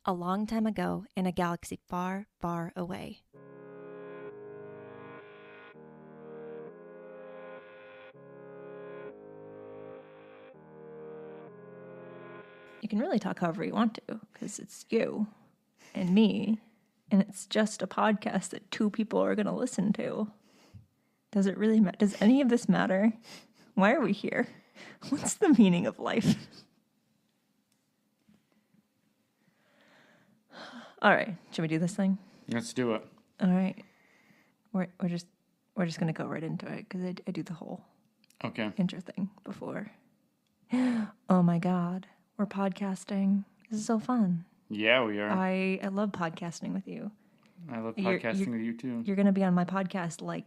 a long time ago in a galaxy far, far away. You can really talk however you want to, because it's you and me, and it's just a podcast that two people are going to listen to. Does it really matter? Does any of this matter? Why are we here? What's the meaning of life? All right, should we do this thing? Let's do it. All right, we're just gonna go right into it because I do the whole intro thing before. Oh my God, we're podcasting. This is so fun. Yeah, we are. I love podcasting with you. I love podcasting with you too. You're gonna be on my podcast like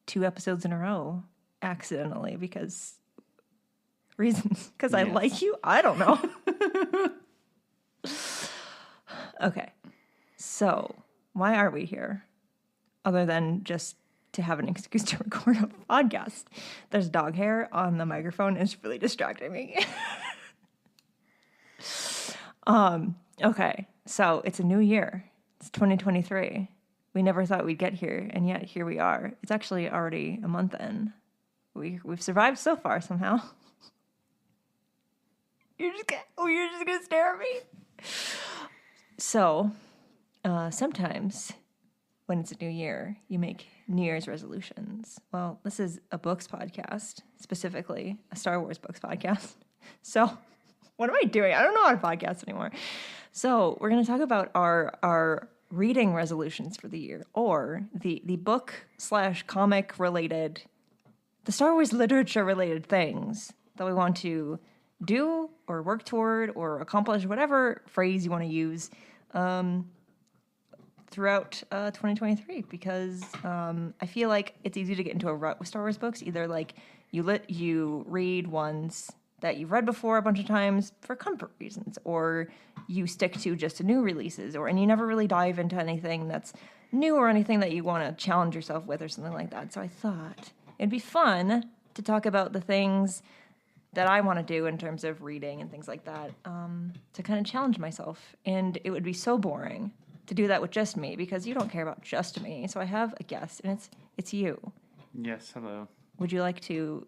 2 episodes in a row, accidentally because reasons. Because I like you. I don't know. Okay. So, why are we here? Other than just to have an excuse to record a podcast. There's dog hair on the microphone. And it's really distracting me. Okay. So, it's a new year. It's 2023. We never thought we'd get here, and yet here we are. It's actually already a month in. We've survived so far somehow. You're just gonna stare at me? So, sometimes when it's a new year, you make New Year's resolutions. Well, this is a books podcast, specifically a Star Wars books podcast. So, what am I doing? I don't know how to podcast anymore. So, we're going to talk about our reading resolutions for the year, or the book/comic related, the Star Wars literature related things that we want to do or work toward or accomplish, whatever phrase you want to use, throughout 2023, because I feel like it's easy to get into a rut with Star Wars books. Either like you read ones that you've read before a bunch of times for comfort reasons, or you stick to just the new releases, and you never really dive into anything that's new or anything that you want to challenge yourself with or something like that. So I thought it'd be fun to talk about the things that I want to do in terms of reading and things like that, to kind of challenge myself. And it would be so boring to do that with just me, because you don't care about just me. So I have a guest, and it's you. Yes, hello. Would you like to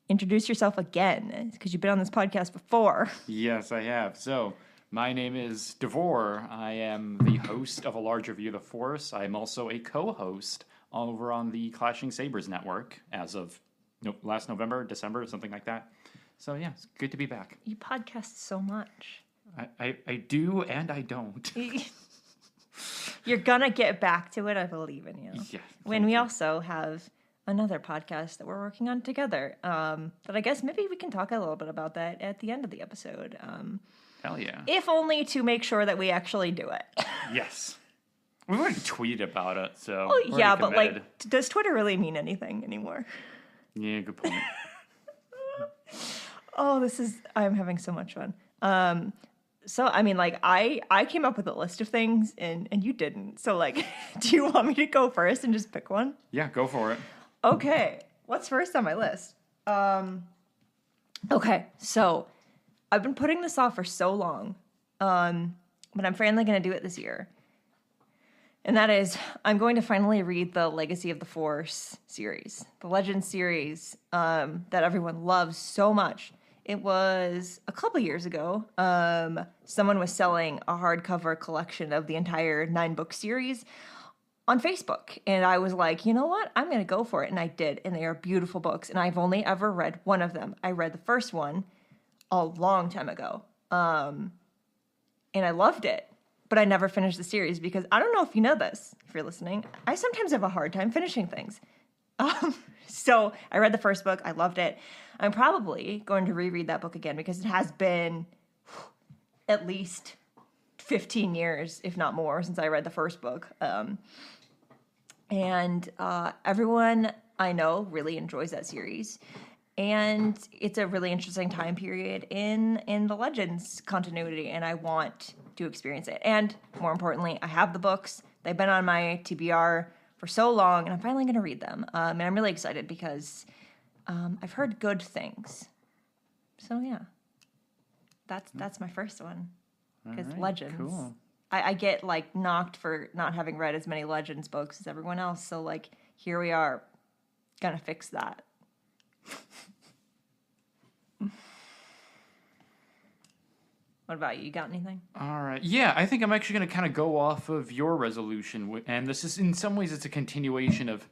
introduce yourself again? Because you've been on this podcast before. Yes, I have. So, my name is Devore. I am the host of A Large Review of the Force. I am also a co-host over on the Clashing Sabers network as of last November, December, something like that. So, yeah, it's good to be back. You podcast so much. I do and I don't. You're going to get back to it. I believe in you. Yeah. When we also have another podcast that we're working on together. But I guess maybe we can talk a little bit about that at the end of the episode. Hell yeah. If only to make sure that we actually do it. Yes. We've already tweeted about it, so. Oh, yeah, but committed. does Twitter really mean anything anymore? Yeah, good point. Oh, I'm having so much fun. So, I mean, I came up with a list of things, and you didn't. So, do you want me to go first and just pick one? Yeah, go for it. Okay. What's first on my list? Okay, so I've been putting this off for so long, but I'm finally going to do it this year. And that is, I'm going to finally read the Legacy of the Force series, the Legends series, that everyone loves so much. It was a couple years ago. Someone was selling a hardcover collection of the entire 9-book series on Facebook. And I was like, you know what? I'm going to go for it. And I did. And they are beautiful books. And I've only ever read one of them. I read the first one a long time ago. And I loved it. But I never finished the series because I don't know if you know this, if you're listening. I sometimes have a hard time finishing things. So I read the first book. I loved it. I'm probably going to reread that book again because it has been at least 15 years, if not more, since I read the first book. And everyone I know really enjoys that series. And it's a really interesting time period in the Legends continuity, and I want to experience it. And more importantly, I have the books. They've been on my TBR for so long, and I'm finally going to read them. And I'm really excited because I've heard good things. So yeah, that's my first one. because right, Legends. cool. I get like knocked for not having read as many Legends books as everyone else. So like here we are, gonna fix that. What about you? You got anything? All right. Yeah, I think I'm actually going to kind of go off of your resolution. And this is, in some ways, it's a continuation of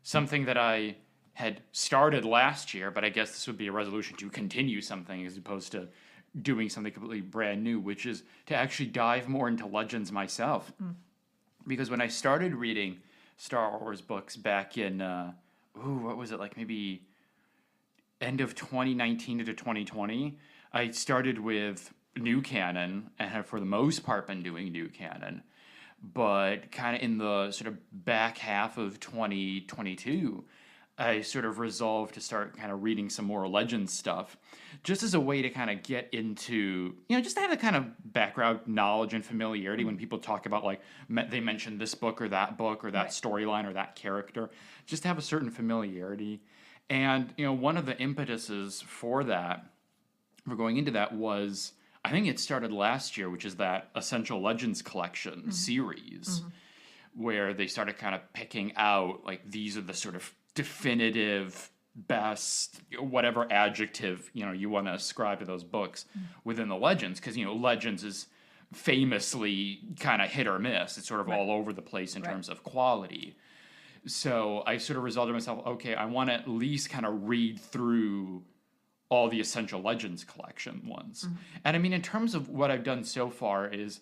something that I had started last year, but I guess this would be a resolution to continue something as opposed to doing something completely brand new, which is to actually dive more into Legends myself. Because when I started reading Star Wars books back in, what was it, like maybe end of 2019 to 2020, I started with new canon and have for the most part been doing new canon. But kind of in the sort of back half of 2022, I sort of resolved to start kind of reading some more Legends stuff just as a way to kind of get into, just to have the kind of background knowledge and familiarity when people talk about like they mention this book or that storyline or that character, just to have a certain familiarity. And, one of the impetuses for going into that was, I think it started last year, which is that Essential Legends Collection series, where they started kind of picking out, like, these are the sort of definitive, best, whatever adjective, you want to ascribe to those books within the Legends. Because, Legends is famously kind of hit or miss. It's sort of all over the place in terms of quality. So I sort of resolved to myself, okay, I want to at least kind of read through all the Essential Legends Collection ones. And I mean, in terms of what I've done so far is,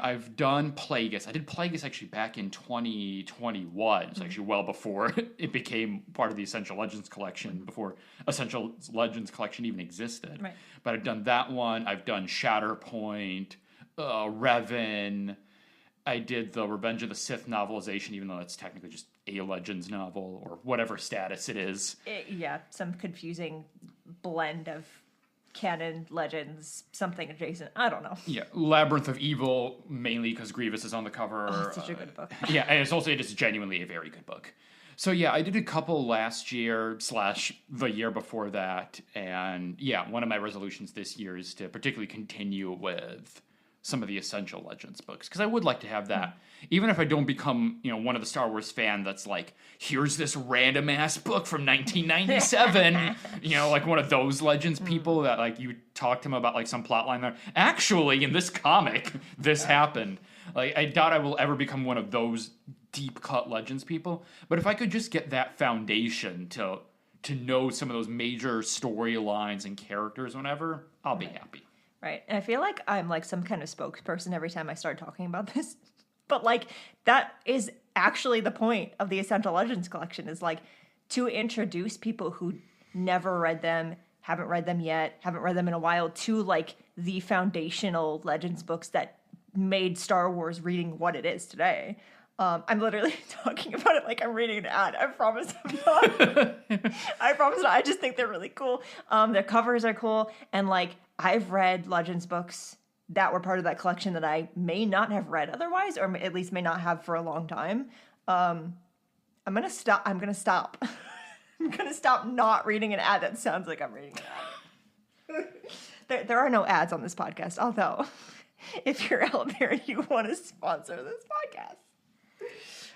I've done Plagueis. I did Plagueis actually back in 2021. It's actually well before it became part of the Essential Legends Collection, before Essential Legends Collection even existed. Right. But I've done that one. I've done Shatterpoint, Revan. I did the Revenge of the Sith novelization, even though it's technically just a Legends novel or whatever status it is. Some confusing blend of canon, Legends, something adjacent. I don't know. Yeah, Labyrinth of Evil, mainly because Grievous is on the cover. Oh, it's such a good book. And it's also just genuinely a very good book. So I did a couple last year / the year before that. And one of my resolutions this year is to particularly continue with some of the Essential Legends books, because I would like to have that, even if I don't become, one of the Star Wars fan that's like, here's this random ass book from 1997, like one of those Legends people that like you talk to them about like some plot line there. Actually, in this comic, this happened. Like, I doubt I will ever become one of those deep cut Legends people, but if I could just get that foundation to know some of those major storylines and characters, whenever, I'll be happy. Right. And I feel like I'm like some kind of spokesperson every time I start talking about this. But like that is actually the point of the Essential Legends Collection, is like to introduce people who never read them, haven't read them yet, haven't read them in a while, to like the foundational Legends books that made Star Wars reading what it is today. I'm literally talking about it like I'm reading an ad. I promise I'm not. I promise not. I just think they're really cool. Their covers are cool. And like, I've read Legends books that were part of that collection that I may not have read otherwise, or at least may not have for a long time. I'm going to stop. I'm going to stop not reading an ad that sounds like I'm reading an ad. There are no ads on this podcast, although if you're out there and you want to sponsor this podcast,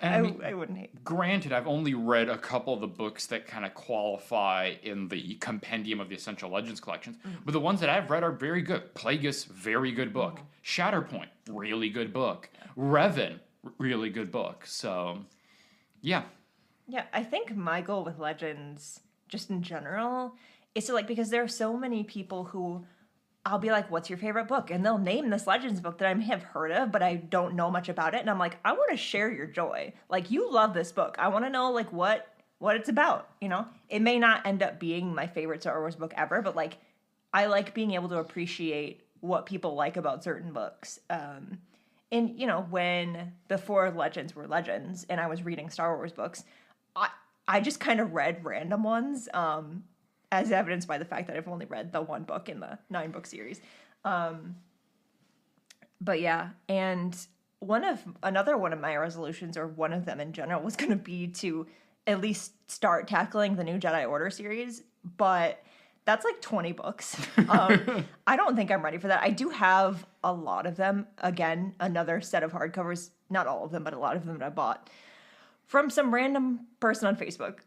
And I wouldn't hate. Granted, I've only read a couple of the books that kind of qualify in the compendium of the Essential Legends collections, but the ones that I've read are very good. Plagueis, very good book. Shatterpoint, really good book. Revan, really good book. So, yeah. Yeah, I think my goal with Legends, just in general, is to like, because there are so many people who I'll be like, what's your favorite book? And they'll name this Legends book that I may have heard of, but I don't know much about it. And I'm like, I want to share your joy. Like, you love this book. I want to know, like, what it's about, It may not end up being my favorite Star Wars book ever, but, like, I like being able to appreciate what people like about certain books. And, when before Legends were Legends and I was reading Star Wars books, I just kind of read random ones, as evidenced by the fact that I've only read the one book in the 9-book series. But yeah, and another one of my resolutions, or one of them in general, was going to be to at least start tackling the new Jedi Order series. But That's like 20 books. I don't think I'm ready for that. I do have a lot of them. Again, another set of hardcovers. Not all of them, but a lot of them that I bought from some random person on Facebook.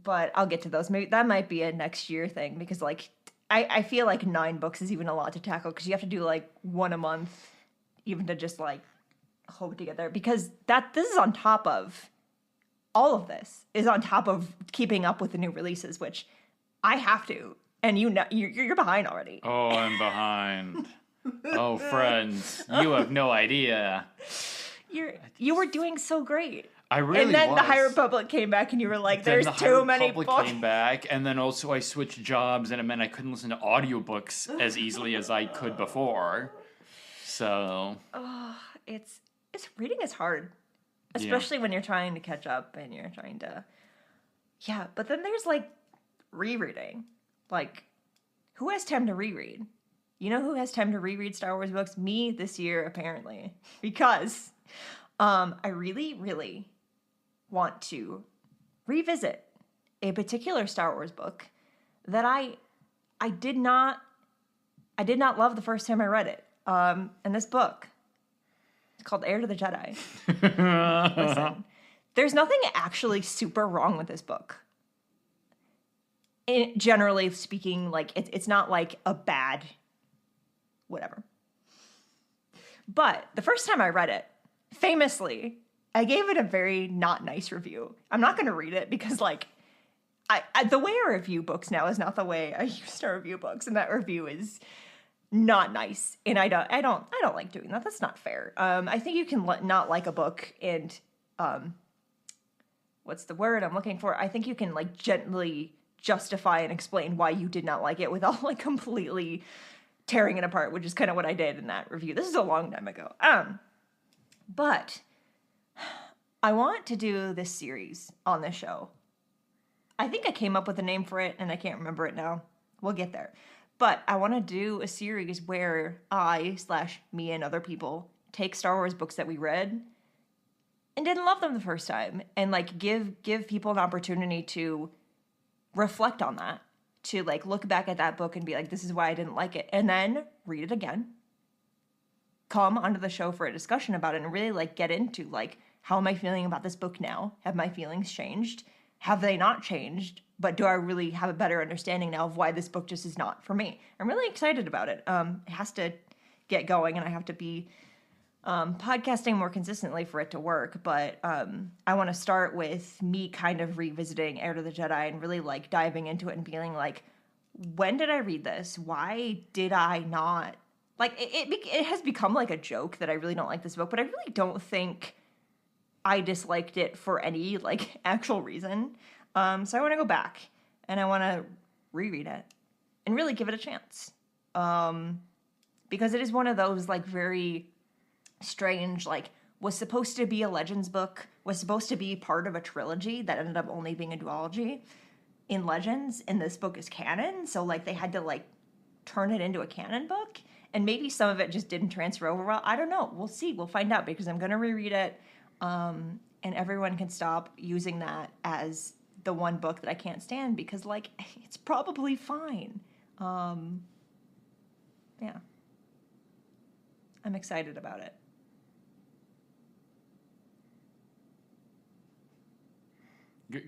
But I'll get to those. Maybe that might be a next year thing because like I feel like 9 books is even a lot to tackle because you have to do like one a month even to just like hope to get there because this is on top of all of this is on top of keeping up with the new releases, which I have to, and you know you're behind already. Oh, I'm behind. Oh, friends, you have no idea. You were doing so great. I really And then was. the High Republic came back, and you were like, "There's then the too High many Republic books." came back, and then also I switched jobs, and it meant I couldn't listen to audiobooks as easily as I could before. So It's reading is hard, especially when you're trying to catch up and you're trying to. Yeah, but then there's like rereading. Like, who has time to reread? You know who has time to reread Star Wars books? Me this year, apparently, because I really, really want to revisit a particular Star Wars book that I did not love the first time I read it. And this book, it's called Heir to the Jedi. Listen, there's nothing actually super wrong with this book. Generally speaking, like it's not like a bad whatever. But the first time I read it, famously, I gave it a very not nice review. I'm not going to read it because, like, I the way I review books now is not the way I used to review books, and that review is not nice. And I don't like doing that. That's not fair. I think you can not like a book and what's the word I'm looking for? I think you can like gently justify and explain why you did not like it without like completely tearing it apart, which is kind of what I did in that review. This is a long time ago. But I want to do this series on this show. I think I came up with a name for it, and I can't remember it now. We'll get there. But I want to do a series where me and other people take Star Wars books that we read and didn't love them the first time, and like give people an opportunity to reflect on that, to like look back at that book and be like, this is why I didn't like it, and then read it again. Come onto the show for a discussion about it and really like get into like, how am I feeling about this book now? Have my feelings changed? Have they not changed? But do I really have a better understanding now of why this book just is not for me? I'm really excited about it. It has to get going, and I have to be podcasting more consistently for it to work. But I want to start with me kind of revisiting Heir to the Jedi and really like diving into it and feeling like, when did I read this? Why did I not? Like, it has become like a joke that I really don't like this book, but I really don't think I disliked it for any like actual reason. So I want to go back and I want to reread it and really give it a chance. Because it is one of those like very strange, like was supposed to be a Legends book, was supposed to be part of a trilogy that ended up only being a duology in Legends, and this book is canon. So like they had to like turn it into a canon book, and maybe some of it just didn't transfer over well. I don't know. We'll see. We'll find out, because I'm going to reread it. And everyone can stop using that as the one book that I can't stand, because like it's probably fine. Yeah. I'm excited about it.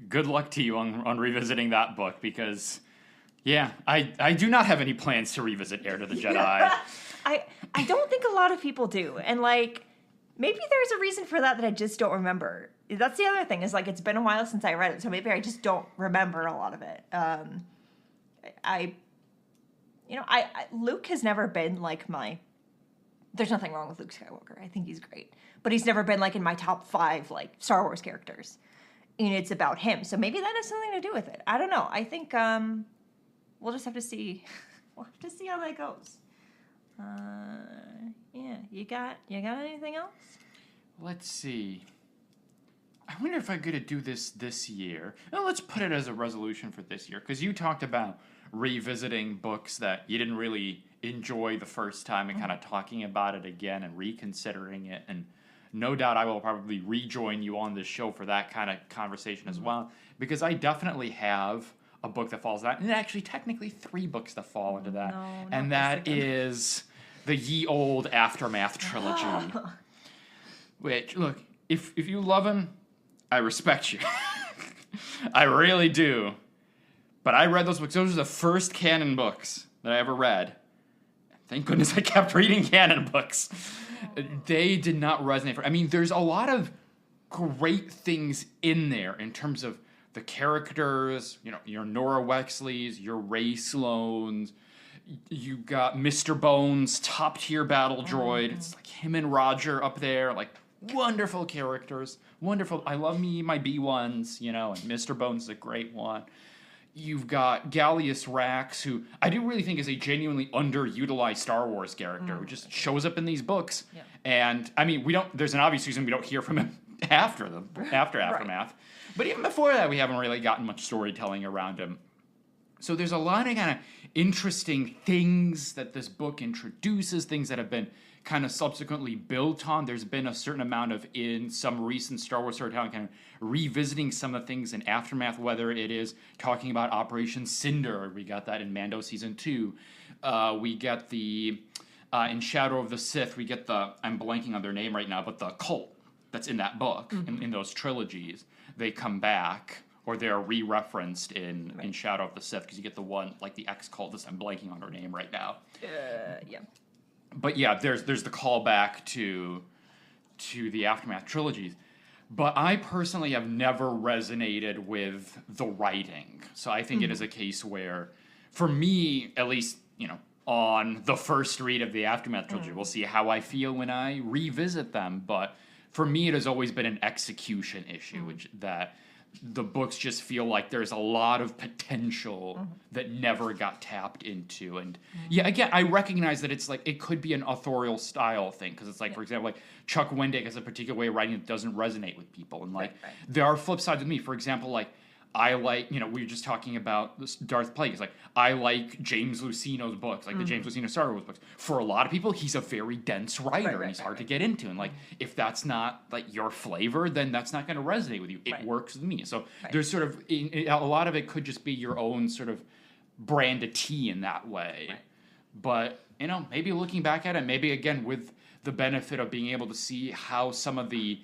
Good luck to you on revisiting that book, because, yeah, I do not have any plans to revisit Heir to the Jedi. I don't think a lot of people do. And, like, maybe there's a reason for that I just don't remember. That's the other thing, is, like, it's been a while since I read it, so maybe I just don't remember a lot of it. Luke has never been, like, there's nothing wrong with Luke Skywalker. I think he's great. But he's never been, like, in my top 5, like, Star Wars characters. And it's about him. So maybe that has something to do with it. I don't know. I think we'll just have to see. We'll have to see how that goes. Yeah. You got anything else? Let's see. I wonder if I'm going to do this year. Well, let's put it as a resolution for this year, because you talked about revisiting books that you didn't really enjoy the first time and kind of talking about it again and reconsidering it. And no doubt I will probably rejoin you on this show for that kind of conversation as well, because I definitely have a book that falls that, and actually technically 3 books that fall into that, No, and that is the ye old Aftermath trilogy. Which, look, if you love him, I respect you. I really do. But I read those books. Those are the first canon books that I ever read. Thank goodness I kept reading canon books. They did not resonate. I mean, there's a lot of great things in there in terms of the characters, your Nora Wexleys, your Ray Sloanes. You got Mr. Bones, top tier battle droid. It's like him and Roger up there, like wonderful characters. Wonderful. I love my B1s, and Mr. Bones is a great one. You've got Gallius Rax, who I do really think is a genuinely underutilized Star Wars character who just shows up in these books. Yeah. And I mean, there's an obvious reason we don't hear from him after Aftermath. Right. But even before that, we haven't really gotten much storytelling around him. So there's a lot of kind of interesting things that this book introduces, things that have been kind of subsequently built on. There's been a certain amount of, in some recent Star Wars storytelling, kind of revisiting some of the things in Aftermath, whether it is talking about Operation Cinder. We got that in Mando Season 2. We get in Shadow of the Sith, we get I'm blanking on their name right now, but the cult that's in that book, in those trilogies, they come back, or they're re-referenced in Shadow of the Sith, because you get the one, like the ex-cultist, I'm blanking on her name right now. Yeah. But yeah, there's the callback to the Aftermath trilogies. But I personally have never resonated with the writing. So I think it is a case where, for me, at least, on the first read of the Aftermath trilogy, we'll see how I feel when I revisit them. But for me, it has always been an execution issue, which that the books just feel like there's a lot of potential that never got tapped into. And yeah, again, I recognize that it's like, it could be an authorial style thing. Because it's like, for example, like Chuck Wendig has a particular way of writing that doesn't resonate with people. And like, there are flip sides with me. For example, like, I like, we were just talking about this Darth Plagueis. Like, I like James Luceno's books, like the James Luceno Star Wars books. For a lot of people, he's a very dense writer, and he's hard to get into. And like, if that's not like your flavor, then that's not going to resonate with you. It works with me. So there's sort of a lot of it could just be your own sort of brand of tea in that way. But maybe looking back at it, maybe again with the benefit of being able to see how some of the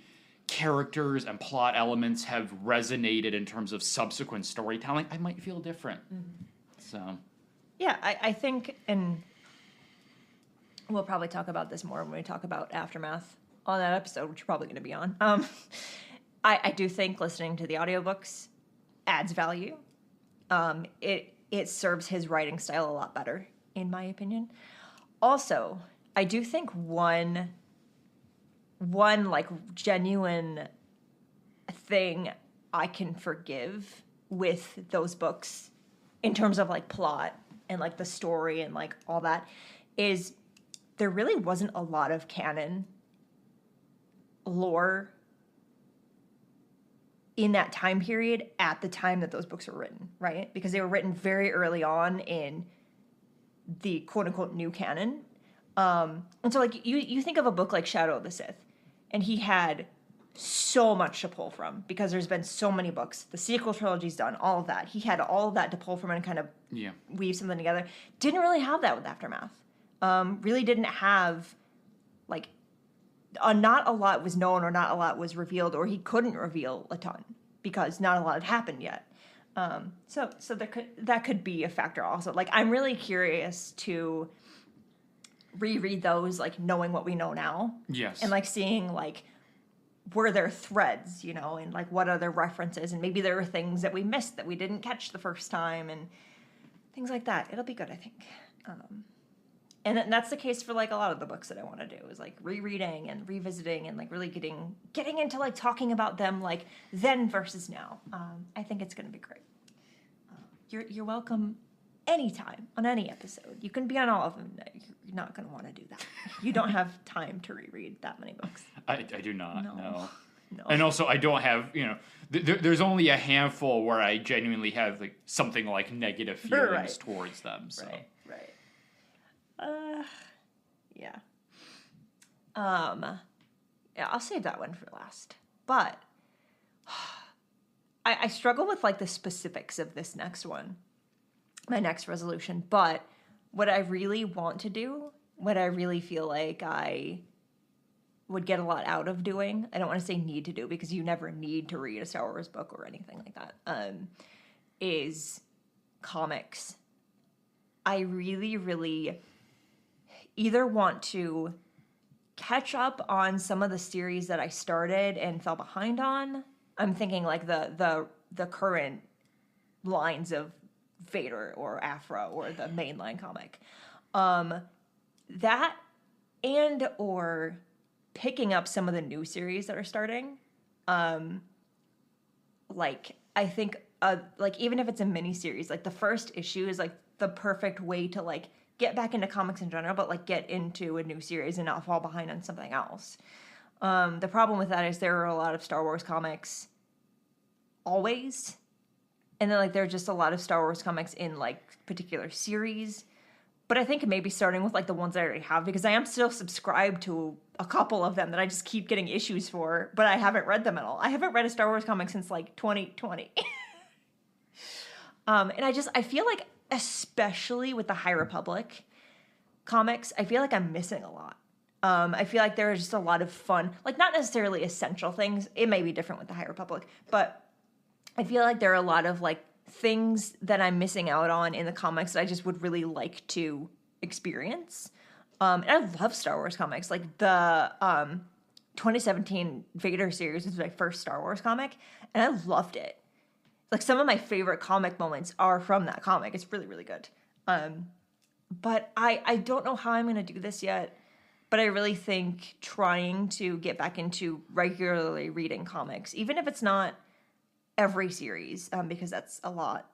characters and plot elements have resonated in terms of subsequent storytelling, I might feel different. So, yeah, I think, and we'll probably talk about this more when we talk about Aftermath on that episode, which you're probably going to be on. I do think listening to the audiobooks adds value. It serves his writing style a lot better, in my opinion. Also, I do think one like genuine thing I can forgive with those books in terms of like plot and like the story and like all that is there really wasn't a lot of canon lore in that time period at the time that those books were written, right? Because they were written very early on in the quote unquote new canon. And so like you think of a book like Shadow of the Sith, and he had so much to pull from because there's been so many books. The sequel trilogy's done, all of that. He had all of that to pull from and kind of weave something together. Didn't really have that with Aftermath. Really didn't have, like, not a lot was known or not a lot was revealed, or he couldn't reveal a ton because not a lot had happened yet. So that could be a factor also. Like, I'm really curious to reread those, like, knowing what we know now. Yes. And, like, seeing, like, were there threads, and, like, what other references, and maybe there were things that we missed that we didn't catch the first time, and things like that. It'll be good, I think. And that's the case for, like, a lot of the books that I want to do, is, like, rereading and revisiting and, like, really getting into, like, talking about them, like, then versus now. I think it's going to be great. You're welcome anytime on any episode. You can be on all of them. You're not going to want to do that. You don't have time to reread that many books. I do not, no. And also, I don't have, there's only a handful where I genuinely have, like, something like negative feelings towards them. So. Right. Yeah. Yeah, I'll save that one for last. But I struggle with like the specifics of this next one, my next resolution. But what I really want to do, what I really feel like I would get a lot out of doing, I don't want to say need to do because you never need to read a Star Wars book or anything like that, is comics. I really, really either want to catch up on some of the series that I started and fell behind on. I'm thinking like the current lines of Vader or Afro or the mainline comic. That and or picking up some of the new series that are starting. Like I think like even if it's a mini series, like the first issue is like the perfect way to like get back into comics in general, but like get into a new series and not fall behind on something else. The problem with that is there are a lot of Star Wars comics always. And then like there are just a lot of Star Wars comics in like particular series. But I think maybe starting with like the ones I already have, because I am still subscribed to a couple of them that I just keep getting issues for, but I haven't read them at all. I haven't read a Star Wars comic since like 2020. And I feel like, especially with the High Republic comics, I feel like I'm missing a lot. I feel like there are just a lot of fun, like not necessarily essential things. It may be different with the High Republic, but I feel like there are a lot of like things that I'm missing out on in the comics that I just would really like to experience. And I love Star Wars comics. Like the 2017 Vader series was my first Star Wars comic, and I loved it. Like some of my favorite comic moments are from that comic. It's really, really good. But I don't know how I'm going to do this yet. But I really think trying to get back into regularly reading comics, even if it's not every series, because that's a lot.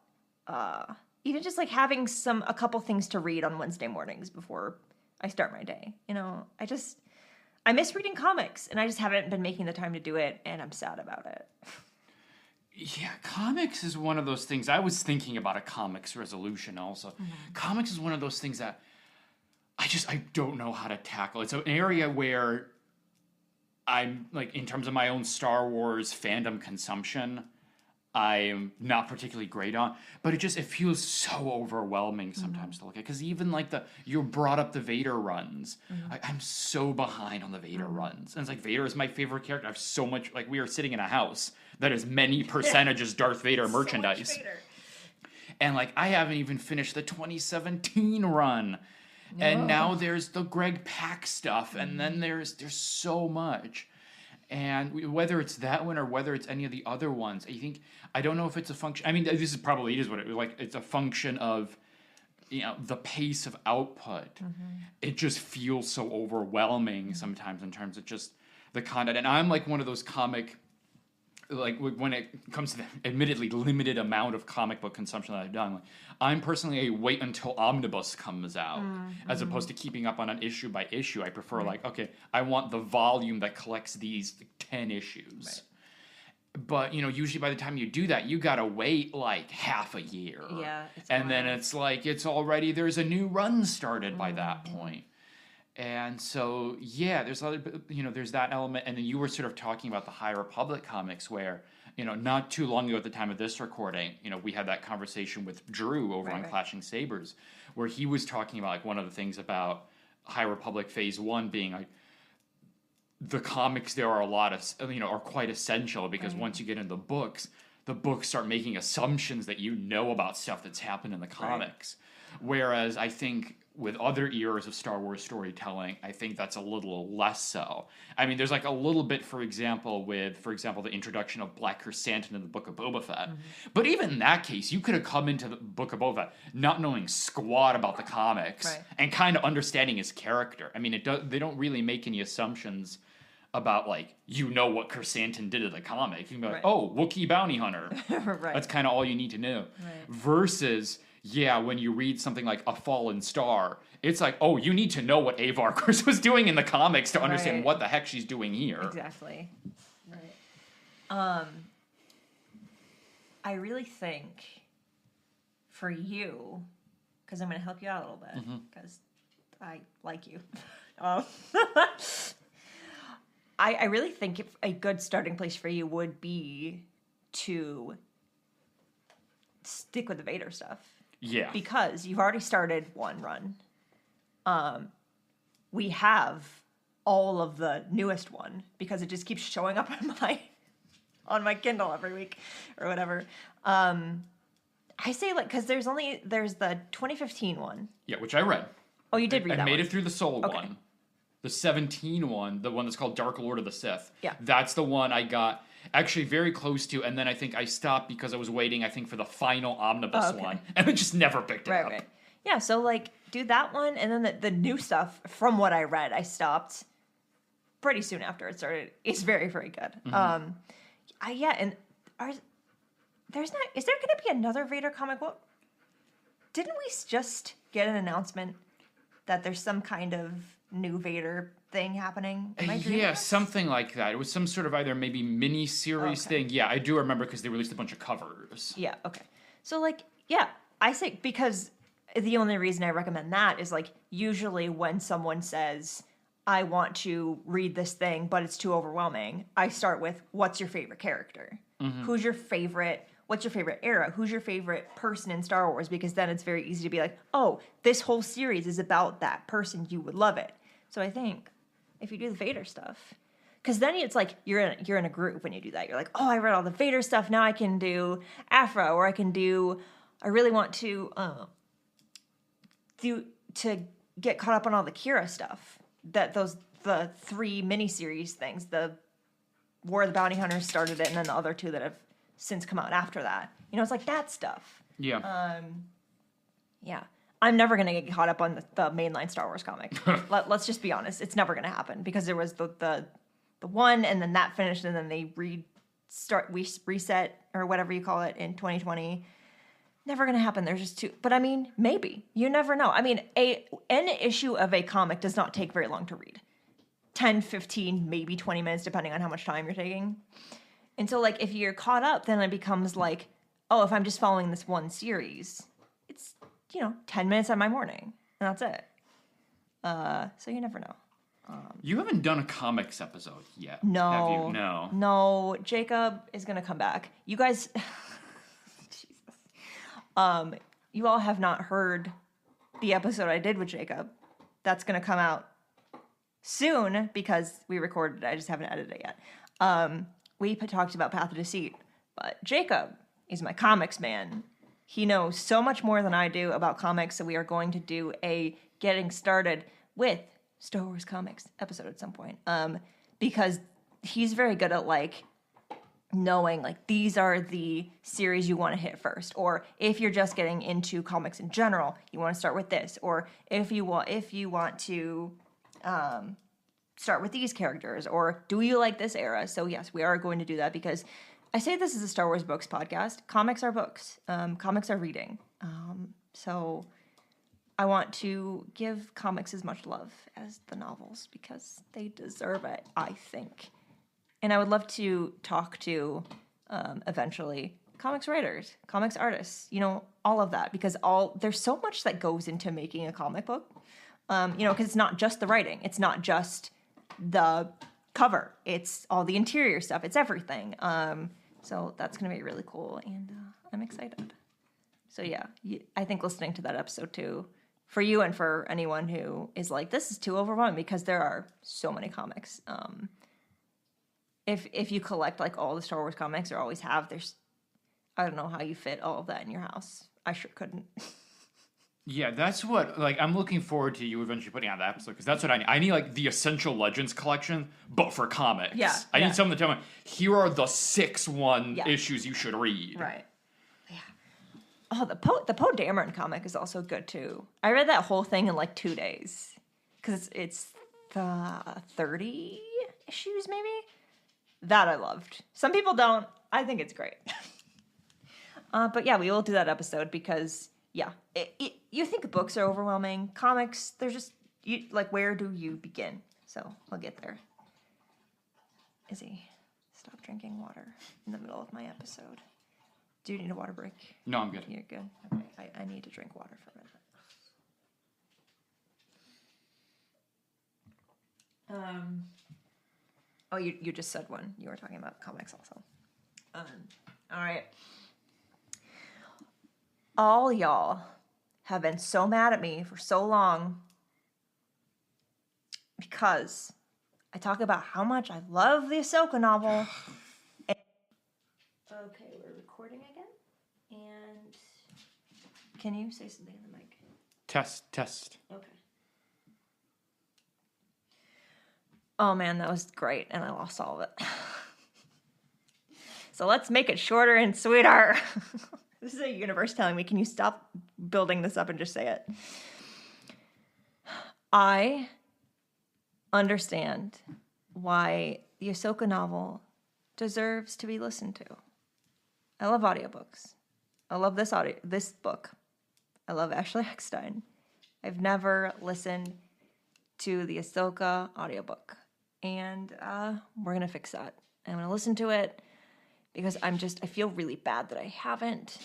Even just like having a couple things to read on Wednesday mornings before I start my day. You know, I miss reading comics, and I just haven't been making the time to do it, and I'm sad about it. Yeah, comics is one of those things. I was thinking about a comics resolution also. Mm-hmm. Comics is one of those things that I don't know how to tackle. It's an area where I'm, like, in terms of my own Star Wars fandom consumption, I'm not particularly great on. But it feels so overwhelming sometimes to look at. Because even, like, you brought up the Vader runs. Mm-hmm. I'm so behind on the Vader runs. And it's like, Vader is my favorite character. I have so much, like, we are sitting in a house that has many percentages Darth Vader merchandise. So much Vader. And, like, I haven't even finished the 2017 run. No. And now there's the Greg Pak stuff, and then there's so much. And whether it's that one or whether it's any of the other ones, I don't know if it's a function. I mean, this is probably what it was like. It's a function of, the pace of output. Mm-hmm. It just feels so overwhelming sometimes in terms of just the content. And I'm like one of those like when it comes to the admittedly limited amount of comic book consumption that I've done, like, I'm personally a wait until Omnibus comes out as opposed to keeping up on an issue by issue. I prefer like, okay, I want the volume that collects these 10 issues. Right. But, usually by the time you do that, you gotta wait like half a year. Yeah. And then it's like, there's a new run started by that point. And so, yeah, there's there's that element. And then you were sort of talking about the High Republic comics where, not too long ago at the time of this recording, we had that conversation with Drew over on Clashing Sabers, where he was talking about like one of the things about High Republic Phase 1 being like, the comics there are a lot of, are quite essential because once you get into the books start making assumptions that about stuff that's happened in the comics. Right. Whereas I think with other eras of Star Wars storytelling, I think that's a little less so. I mean, there's like a little bit, for example, the introduction of Black Chrysanthemum in the Book of Boba Fett. Mm-hmm. But even in that case, you could have come into the Book of Boba Fett not knowing squat about the comics and kind of understanding his character. I mean, they don't really make any assumptions about, like, what Chrysanthemum did to the comic. You can be like, oh, Wookiee bounty hunter. That's kind of all you need to know. Right. Versus... yeah, when you read something like A Fallen Star, it's like, oh, you need to know what Avar Kriss was doing in the comics to understand what the heck she's doing here. Exactly. Right. I really think for you, because I'm going to help you out a little bit, because I like you. I really think a good starting place for you would be to stick with the Vader stuff. Yeah. Because you've already started one run. We have all of the newest one because it just keeps showing up on my Kindle every week or whatever. I say like because there's the 2015 one. Yeah, which I read. Oh, you did read that I made one. it through the Soul Okay. one. The 17 one, the one that's called Dark Lord of the Sith. Yeah. That's the one I got actually very close to, and then I think I stopped because I was waiting, I think, for the final omnibus one, and I just never picked it up. Right. Yeah, so like do that one, and then the new stuff. From what I read, I stopped pretty soon after it started. It's very, very good. Mm-hmm. Is there going to be another Vader comic? What? Didn't we just get an announcement that there's some kind of new Vader thing happening? Am I dreaming Yeah, this? something like that. It was some sort of either maybe mini-series thing. Yeah, I do remember because they released a bunch of covers. Yeah, okay. So, like, yeah, I say because the only reason I recommend that is, like, usually when someone says, I want to read this thing, but it's too overwhelming, I start with, what's your favorite character? Who's your favorite... What's your favorite era? Who's your favorite person in Star Wars? Because then it's very easy to be like, oh, this whole series is about that person. You would love it. So I think if you do the Vader stuff, because then it's like you're in a group when you do that. You're like, oh, I read all the Vader stuff. Now I can do Afra, or I really want to get caught up on all the Kira stuff. The 3 miniseries things. The War of the Bounty Hunters started it, and then the other 2 that have since come out after that. You know, it's like that stuff. Yeah. Yeah. I'm never going to get caught up on the mainline Star Wars comic. Let's just be honest. It's never going to happen because there was the one, and then that finished, and then they reset, or whatever you call it, in 2020. Never going to happen. There's just 2. But I mean, maybe. You never know. I mean, an issue of a comic does not take very long to read. 10, 15, maybe 20 minutes, depending on how much time you're taking. And so, like, if you're caught up, then it becomes like, oh, if I'm just following this one series, it's, 10 minutes on my morning, and that's it. So you never know. You haven't done a comics episode yet, No. have you? No. No, Jacob is going to come back. You guys, Jesus. You all have not heard the episode I did with Jacob. That's going to come out soon because we recorded it. I just haven't edited it yet. We talked about Path of Deceit, but Jacob is my comics man. He knows so much more than I do about comics, so we are going to do a getting started with Star Wars comics episode at some point. Because he's very good at, like, knowing, like, these are the series you want to hit first, or if you're just getting into comics in general, you want to start with this, or if you want to start with these characters, or do you like this era? So yes, we are going to do that because I say this is a Star Wars books podcast. Comics are books. Comics are reading. So I want to give comics as much love as the novels because they deserve it, I think. And I would love to talk to, eventually, comics writers, comics artists, all of that, because there's so much that goes into making a comic book, because it's not just the writing. It's not just the cover. It's all the interior stuff. It's everything. So that's going to be really cool, and I'm excited. So yeah, I think listening to that episode too, for you and for anyone who is like, this is too overwhelming, because there are so many comics. If you collect like all the Star Wars comics, or always have, I don't know how you fit all of that in your house. I sure couldn't. Yeah, that's what, like, I'm looking forward to you eventually putting out that episode, because that's what I need. I need, like, the Essential Legends collection, but for comics. Yeah. I need someone to tell me, here are the 6 Yeah. issues you should read. Right. Yeah. Oh, the Poe Dameron comic is also good, too. I read that whole thing in, like, 2 days. Because it's the 30 issues, maybe? That I loved. Some people don't. I think it's great. But yeah, we will do that episode because... Yeah, you think books are overwhelming. Comics, they're just, where do you begin? So, we'll get there. Izzy, stop drinking water in the middle of my episode. Do you need a water break? No, I'm good. You're good? Okay, I need to drink water for a minute. Oh, you just said one. You were talking about comics also. All right. All y'all have been so mad at me for so long because I talk about how much I love the Ahsoka novel. Okay, we're recording again. And can you say something in the mic? Test. Okay. Oh man, that was great, and I lost all of it. So let's make it shorter and sweeter. This is a universe telling me, can you stop building this up and just say it? I understand why the Ahsoka novel deserves to be listened to. I love audiobooks. I love this book. I love Ashley Eckstein. I've never listened to the Ahsoka audiobook. And we're going to fix that. I'm going to listen to it because I feel really bad that I haven't.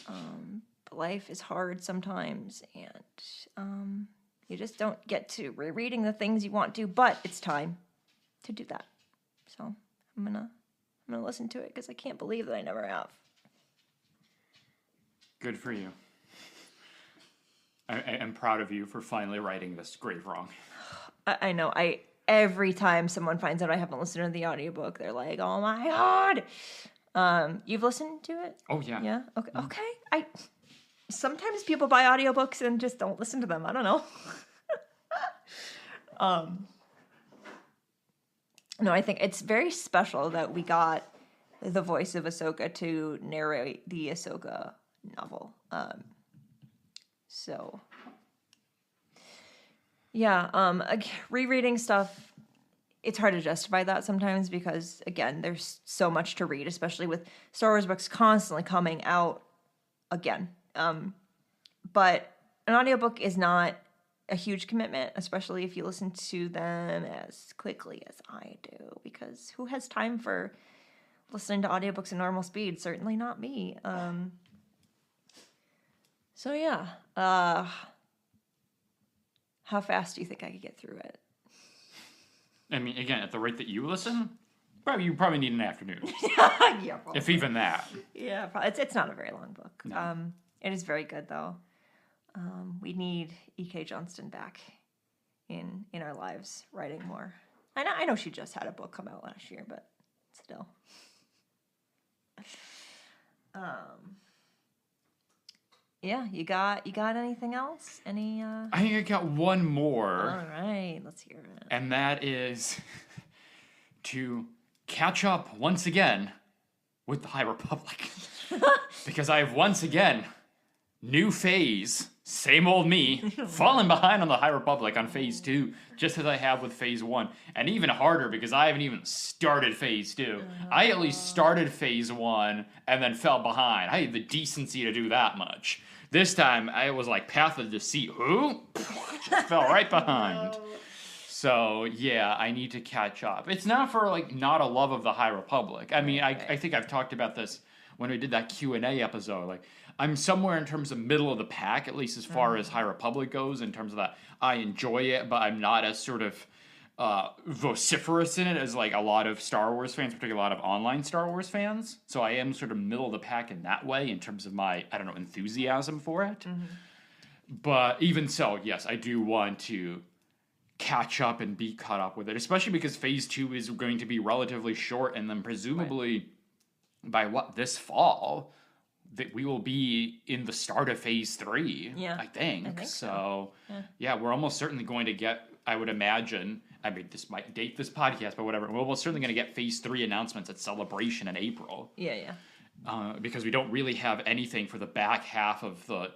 Life is hard sometimes, and you just don't get to rereading the things you want to, but it's time to do that. So I'm gonna listen to it because I can't believe that I never have. Good for you. I'm proud of you for finally righting this grave wrong. I know. Every time someone finds out I haven't listened to the audiobook, they're like, "Oh my god!" You've listened to it? Oh yeah. Yeah. Okay. Okay. Sometimes people buy audiobooks and just don't listen to them. I don't know. No, I think it's very special that we got the voice of Ahsoka to narrate the Ahsoka novel. So, yeah, rereading stuff, it's hard to justify that sometimes because, again, there's so much to read, especially with Star Wars books constantly coming out again. But an audiobook is not a huge commitment, especially if you listen to them as quickly as I do, because who has time for listening to audiobooks at normal speed? Certainly not me. So yeah, how fast do you think I could get through it? I mean, again, at the rate that you listen, you probably need an afternoon. Yeah, probably. If even that. Yeah, probably. It's not a very long book. No. It is very good though. We need E.K. Johnston back in our lives, writing more. I know she just had a book come out last year, but still. Yeah, you got anything else? Any I think I got one more. All right, let's hear it. And that is to catch up once again with the High Republic. Because I have once again, new phase, same old me, fallen behind on the High Republic on phase 2, just as I have with phase 1. And even harder because I haven't even started phase 2. I at least started phase 1 and then fell behind. I had the decency to do that much. This time, I was like Path of Deceit. Who? Just fell right behind. No. So, yeah, I need to catch up. It's not for, not a love of the High Republic. I mean, I think I've talked about this when we did that Q&A episode. I'm somewhere in terms of middle of the pack, at least as far as High Republic goes, in terms of that I enjoy it, but I'm not as sort of vociferous in it as, a lot of Star Wars fans, particularly a lot of online Star Wars fans. So I am sort of middle of the pack in that way in terms of my, enthusiasm for it. Mm-hmm. But even so, yes, I do want to catch up and be caught up with it, especially because phase 2 is going to be relatively short, and then presumably by this fall that we will be in the start of phase 3. I think so. Yeah, we're almost certainly going to get, I would imagine, this might date this podcast, but whatever, we're almost certainly going to get phase 3 announcements at Celebration in April. Because we don't really have anything for the back half of the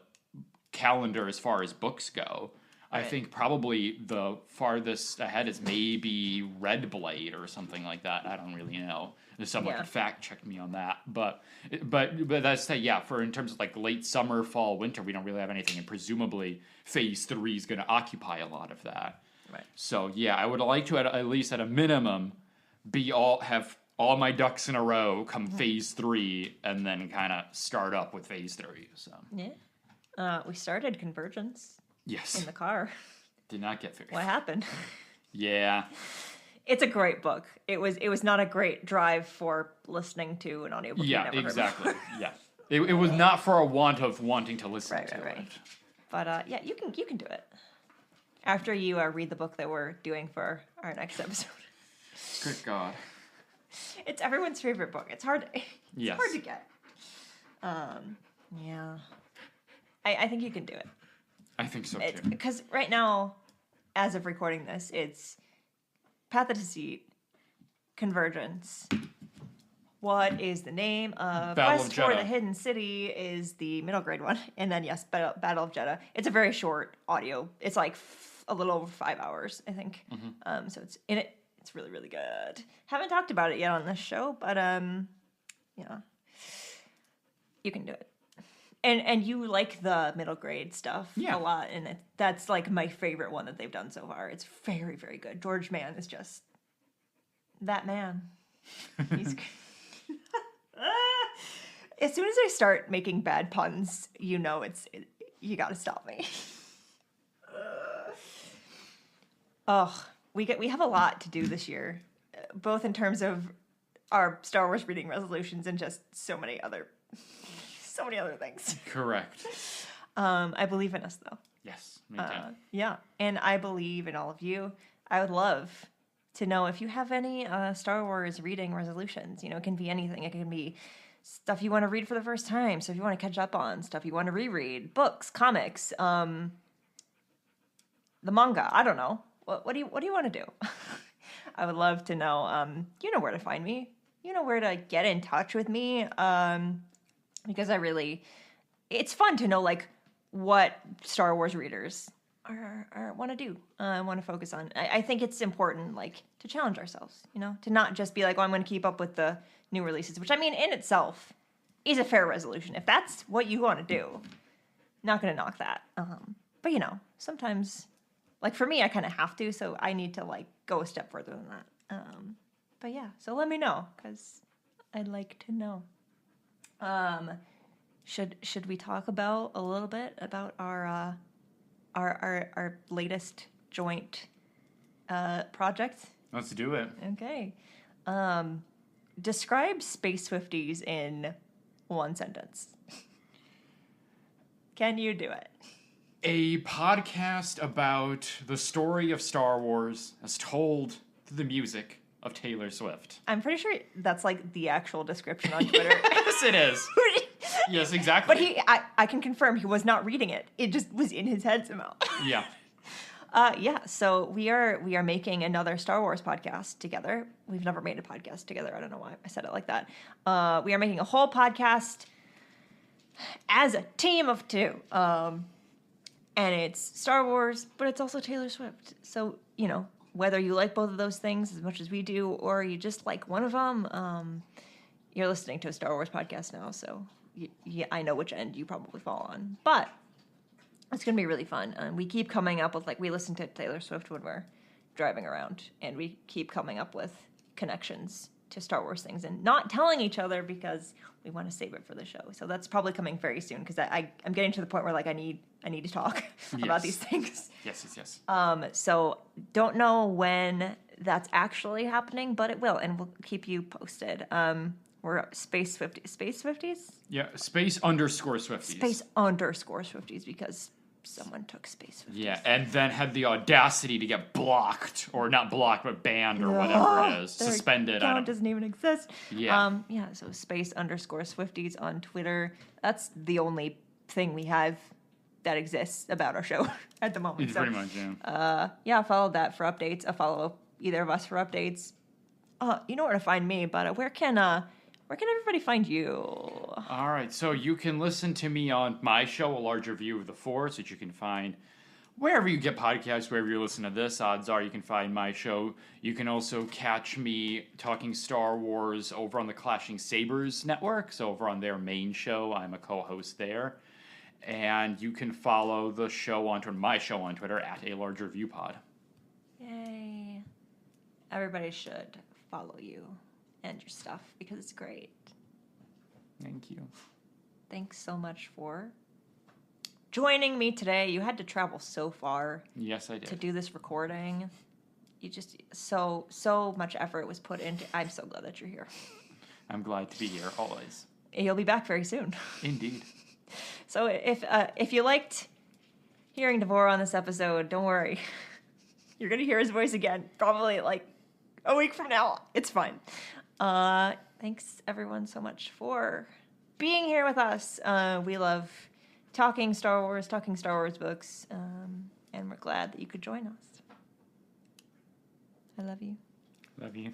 calendar as far as books go. I think probably the farthest ahead is maybe Red Blade or something like that. I don't really know. Someone could fact check me on that. But that's for in terms of late summer, fall, winter, we don't really have anything, and presumably phase 3 is going to occupy a lot of that. Right. So I would like to at least at a minimum have all my ducks in a row come phase 3, and then kind of start up with phase 3. So we started Convergence. Yes. In the car. Did not get through. What happened? Yeah. It's a great book. It was not a great drive for listening to an audiobook. Yeah, you never exactly. Heard Yeah, it was not for a want of wanting to listen right, to right, right. it. But yeah, you can do it after you read the book that we're doing for our next episode. Good God. It's everyone's favorite book. It's hard. It's Yes. hard to get. Yeah. I think you can do it. I think so too. Because right now, as of recording this, it's Path of Deceit, Convergence. What is the name of Battle Quest of for Jeddah. the Hidden City is the middle grade one. And then, yes, Battle of Jeddah. It's a very short audio. It's like a little over 5 hours, I think. So it's in it. It's really, really good. Haven't talked about it yet on this show, but yeah, you can do it. And you like the middle grade stuff a lot, and that's like my favorite one that they've done so far. It's very, very good. George Mann is just that man. He's as soon as I start making bad puns, you know you got to stop me. We have a lot to do this year, both in terms of our Star Wars reading resolutions and just so many other things. Correct. I believe in us, though. Yes, me too. Yeah, and I believe in all of you. I would love to know if you have any Star Wars reading resolutions. It can be anything. It can be stuff you want to read for the first time, stuff you want to catch up on, stuff you want to reread, books, comics, the manga. I don't know. What do you want to do? I would love to know. You know where to find me. You know where to get in touch with me. Because it's fun to know like what Star Wars readers are want to do, want to focus on. I think it's important like to challenge ourselves, to not just be like, oh, I'm going to keep up with the new releases, which I mean in itself is a fair resolution. If that's what you want to do, not going to knock that. But sometimes, like for me, I kind of have to, so I need to like go a step further than that. But yeah, so let me know because I'd like to know. Should we talk a little bit about our latest joint project? Let's do it. Okay. Describe Space Swifties in one sentence. Can you do it? A podcast about the story of Star Wars as told through the music of Taylor Swift. I'm pretty sure that's like the actual description on Twitter. Yes, it is. Yes, exactly. But I can confirm he was not reading it. It just was in his head somehow. Yeah. Yeah, so we are making another Star Wars podcast together. We've never made a podcast together. I don't know why I said it like that. We are making a whole podcast as a team of two. And it's Star Wars, but it's also Taylor Swift. So, whether you like both of those things as much as we do, or you just like one of them, you're listening to a Star Wars podcast now. So, I know which end you probably fall on. But it's going to be really fun. We keep coming up with, we listen to Taylor Swift when we're driving around, and we keep coming up with connections to Star Wars things and not telling each other because we want to save it for the show. So that's probably coming very soon because I'm getting to the point where, I need to talk about these things. Yes. So don't know when that's actually happening, but it will, and we'll keep you posted. We're Space Swifties? Yeah, Space_Swifties. Space_Swifties because someone took Space Swifties. Yeah, and then had the audacity to get blocked, or not blocked, but banned, or whatever it is. Suspended. Their account doesn't even exist. Yeah. So Space_Swifties on Twitter. That's the only thing we have that exists about our show at the moment. It's pretty much, yeah. Yeah, follow that for updates. Follow either of us for updates. You know where to find me, but where can everybody find you? All right, so you can listen to me on my show, A Larger View of the Force, which you can find wherever you get podcasts, wherever you listen to this. Odds are you can find my show. You can also catch me talking Star Wars over on the Clashing Sabers network. So over on their main show, I'm a co-host there. And you can follow the show on Twitter, my show on Twitter, at A Larger View Pod. Yay. Everybody should follow you and your stuff because it's great. Thank you. Thanks so much for joining me today. You had to travel so far Yes, I did. to do this recording. you just so much effort was put into. I'm so glad that you're here. I'm glad to be here always. You'll be back very soon. Indeed. So if you liked hearing Devore on this episode, don't worry. You're going to hear his voice again, probably like a week from now. It's fine. Thanks, everyone, so much for being here with us. We love talking Star Wars books, and we're glad that you could join us. I love you. Love you.